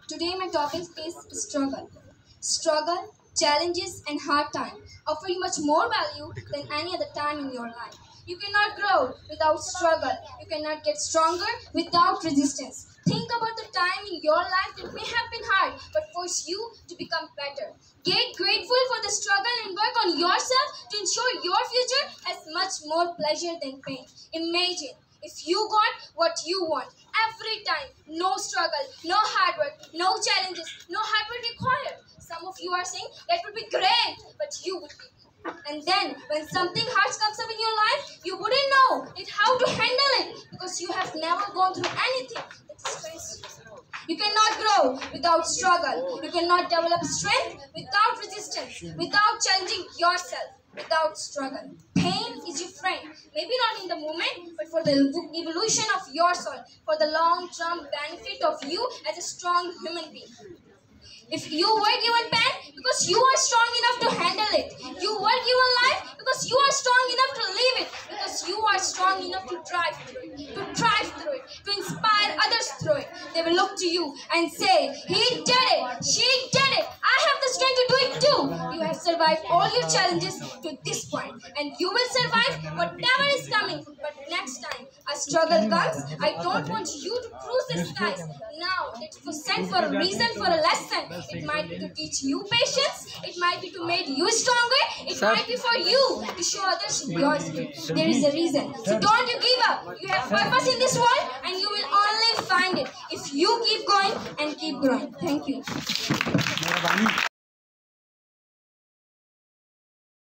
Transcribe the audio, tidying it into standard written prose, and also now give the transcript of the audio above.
Today my topic is struggle. Struggle, challenges and hard time offer you much more value than any other time in your life. You cannot grow without struggle. You cannot get stronger without resistance. Think about the time in your life that may have been hard but force you to become better. Get grateful for the struggle and work on yourself to ensure your future has much more pleasure than pain. Imagine if you got what you want every time, no struggle, no hard work, no challenges, no hard work required. Some of you are saying that would be great, but you would be. And then when something hard comes up in your life, you wouldn't know how to handle it because you have never gone through anything that stressed you. You cannot grow without struggle. You cannot develop strength without resistance, without challenging yourself, without struggle. Pain is your friend. Maybe not in the moment, but for the evolution of your soul, for the long-term benefit of you as a strong human being. If you were given pain because you are strong enough to handle it, you were given life because you are strong enough to live it, because you are strong enough to drive through it, to inspire others through it. They will look to you and say, he did it, she did it, I have the strength to do it too. You have survived all your challenges to this point, and you will survive whatever is coming. But next time a struggle comes, I don't want you to cruise the skies. Now it was sent for a reason, for a lesson. It might be to teach you patience. It might be to make you stronger. It might be for you to show others yours. There is a reason. So don't you give up. You have purpose in this world and you will only find it if you keep going and keep growing. Thank you.